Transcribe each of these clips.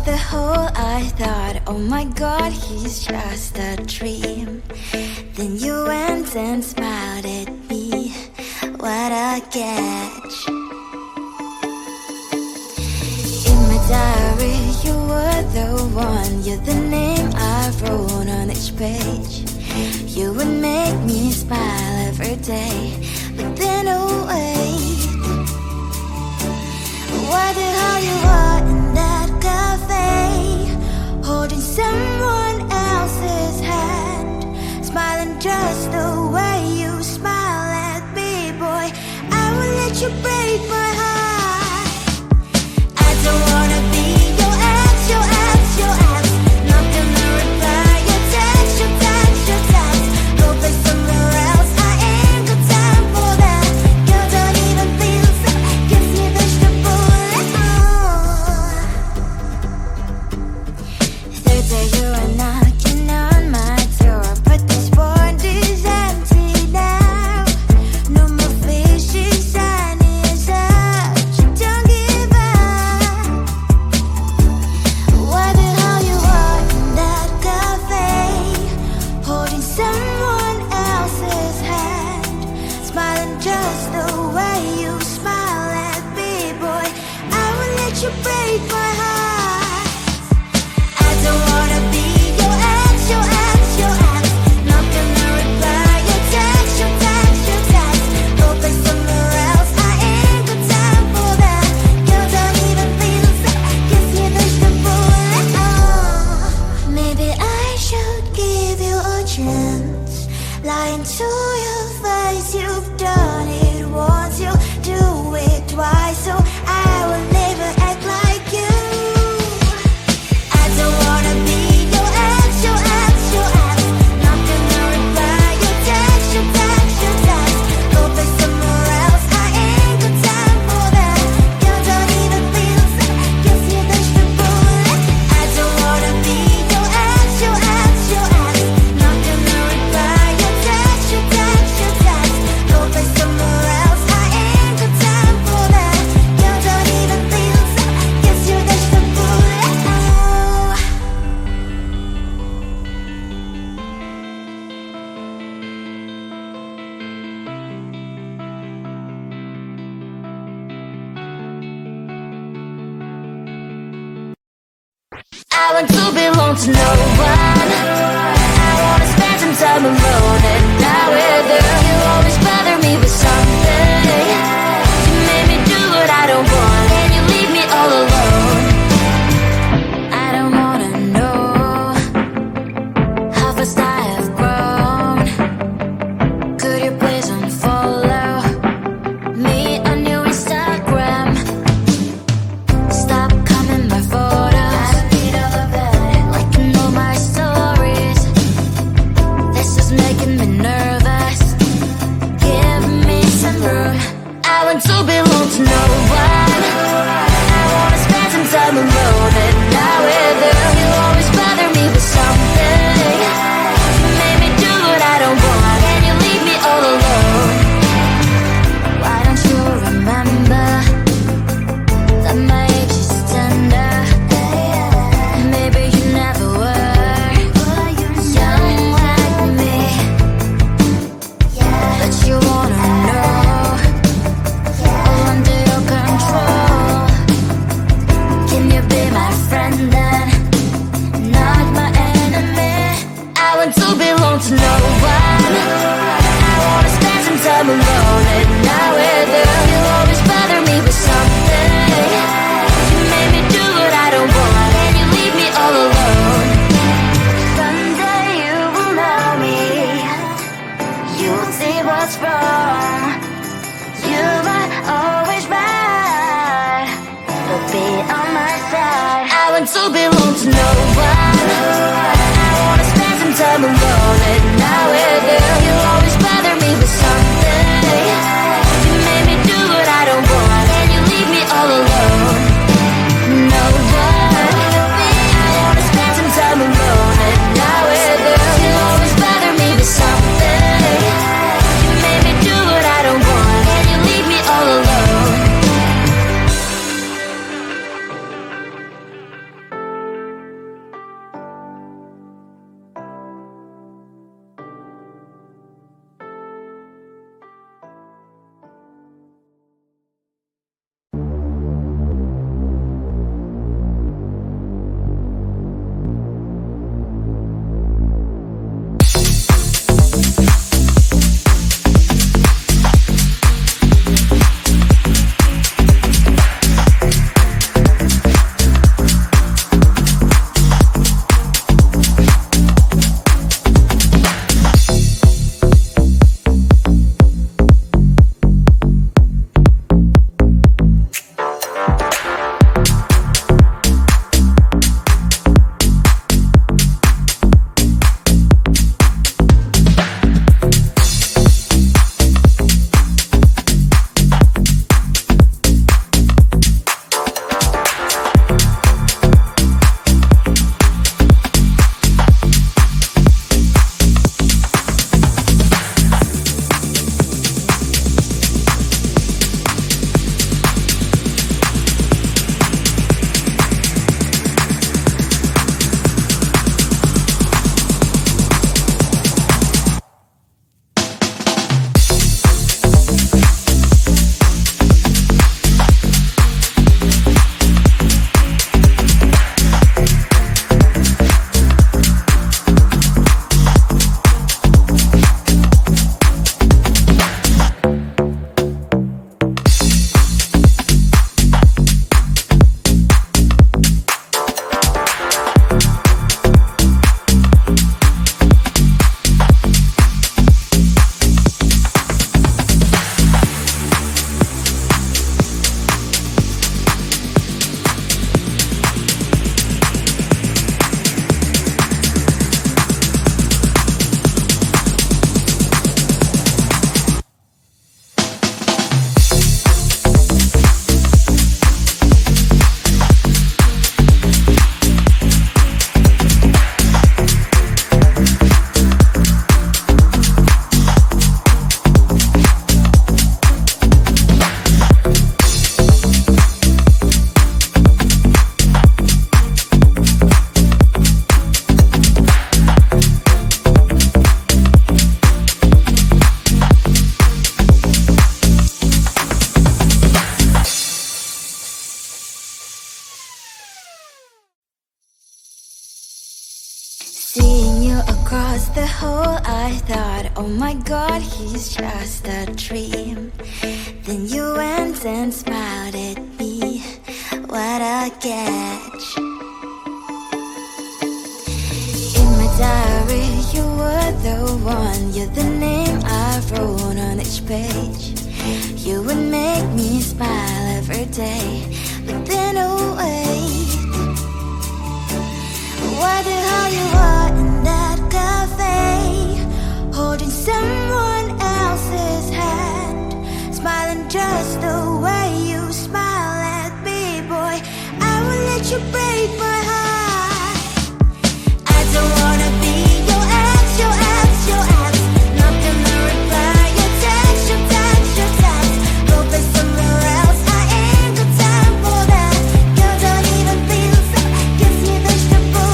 the hole, I thought, oh my God, he's just a dream. Then you went and smiled at me. What a catch. In my diary, you were the one. You're the name I wrote on each page. You would make me smile every day. But then, oh wait, what the hell you are in that cafe, holding someone else's hand, smiling just the way you smile at me, boy. I will let you break my heart. I don't wanna be your ex, your ex, your ex. Not gonna reply your text, your text, your text. Go play somewhere else, I ain't got time for that. Girl, don't even feel so, gives me vegetable. Third day you are knocking on my door, but this board is empty now. No more fishy sign is up. You don't give up. What the hell you are in that cafe, holding someone else's hand, smiling just the way you smile at me, boy. I will let you break my heart. I don't wanna be your ex, your ex, your ex. Not gonna reply your text, your text, your text. Go play somewhere else, I ain't got time for that. Girl, don't even feel so, gives me vegetable. Maybe I should give you a chance. Lying to your face, you've done it once, you do it twice, so I will never act like you. I don't wanna be your ex, your ex, your ex. Not gonna reply your text, your text, your text. Go play somewhere else, I ain't got time for that. Girl, don't even feel so, gives me vegetable. I don't wanna be your ex, your ex, your ex. Not gonna reply your text, your text, your text. Go play somewhere else, I ain't got time for that. Girl, don't even feel so, gives you vegetable. I want to belong to no one. I wanna spend some time alone and not with you. You always bother me with something. You made me do what I don't want, and you leave me all alone. I don't wanna know how fast I have grown. Could you please unfollow me on your Instagram? Stop coming my photos. I need all of that, liking all my stories. This is making me nervous. Give me some room. I want to belong to no one. I wanna spend some time alone and not with you. You always bother me with something. You made me do what I don't want, and you leave me all alone. Why don't you remember that my age is tender? Maybe you never were young like me, but you wanna know all under your control. Can you be my friend then, not my enemy? I want to belong to no one. I wanna spend some time alone and not with you. You always bother me with something. You made me do what I don't want, and you leave me all alone. Someday you will know me. You'll see what's wrong. You might always right, but be on my side. I want to belong to no one. I wanna spend some time alone and not with you. You always bother me with something. You made me do what I don't want, and you leave me all alone. No one. I wanna spend some time alone and not with you. You always bother me with something. You made me do what I don't want, and you leave me all alone. is just a dream. Then you went and smiled at me. What a catch. In my diary, you were the one. You're the name I wrote on each page. You would make me smile every day. But then oh wait, what the hell you are in that cafe, holding someone else's hand, smiling just the way you smile at me, boy. I will let you break my heart. I don't wanna be your ex, your ex, your ex. Not gonna reply your text, your text, your text. Go play somewhere else, I ain't got time for that. Girl, don't even feel so, kiss me vegetable.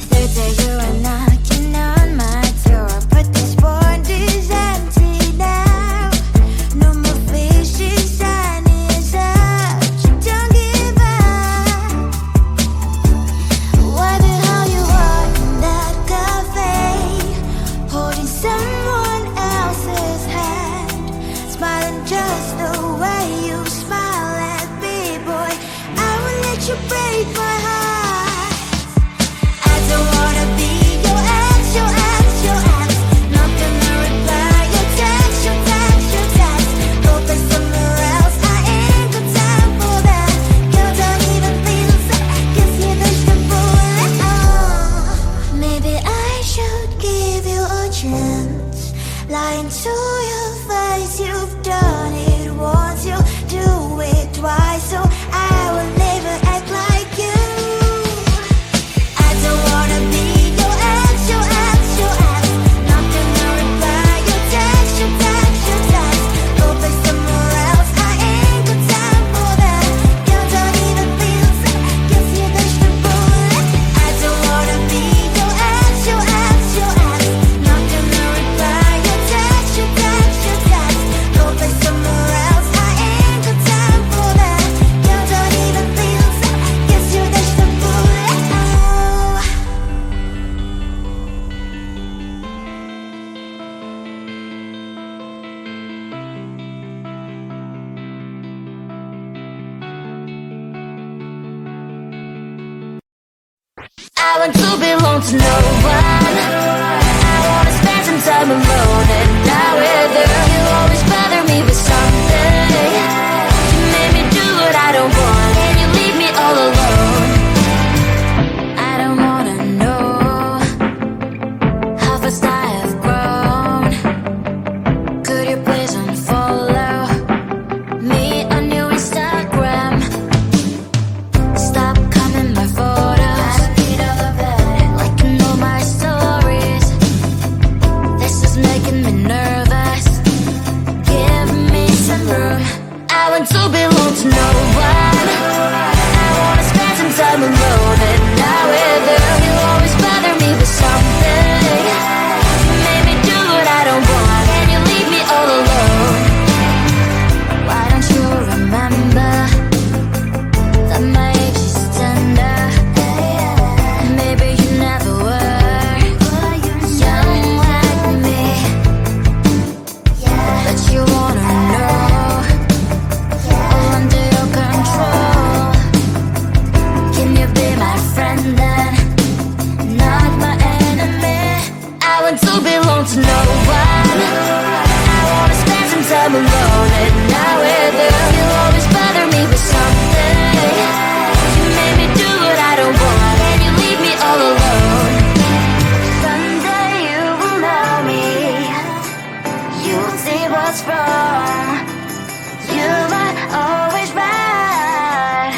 Third day you are knocking on my door, but this world is empty now. No more fishes, sun is out. You don't give up. What the hell you are in that cafe, holding someone else's hand, smiling just the way you smile at me, boy. I will let you break my heart. I don't wanna be your ex, your ex, your ex. Not gonna reply your text, your text, your text. Go play somewhere else, I ain't got time for that. Girl, don't even feel so, kiss me vegetable. Maybe I should give you a chance. Lying to your face, you've done it once, you do it twice, so I will never act like you. I don't wanna be your ex, your ex, your ex. Not gonna reply your text, your text, your text. Go play somewhere else, I ain't got time for that. Girl, don't even feel so, kiss me vegetable. I don't wanna be your ex, your ex, your ex. Not gonna reply your text, your text, your text. Go play somewhere else, I ain't got time for that. Girl, don't even feel so, kiss you vegetable. I want to belong to no one. I wanna spend some time alone and not with her. You always bother me with something. You made me do what I don't want, and you leave me all alone. I don't wanna know how fast I have grown. Could you please unfollow me on your Instagram? Stop coming my photos, like you know my stories. This is making me nervous. Give me some room. I want to belong to no one. I wanna spend some time alone and not with her. You always bother me with something. You made me do what I don't want, and you leave me all alone. Why don't you remember that my age is tender? Maybe you never were young like me, but you wanna know all under your control. Can you be my friend then, not my enemy? I want to belong to no one. I wanna spend some time alone and not with her. You always bother me with something. You made me do what I don't want, and you leave me all alone. Someday you will know me. You'll see what's wrong. You might always right,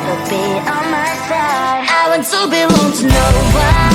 but be on my side. I want to belong to no one.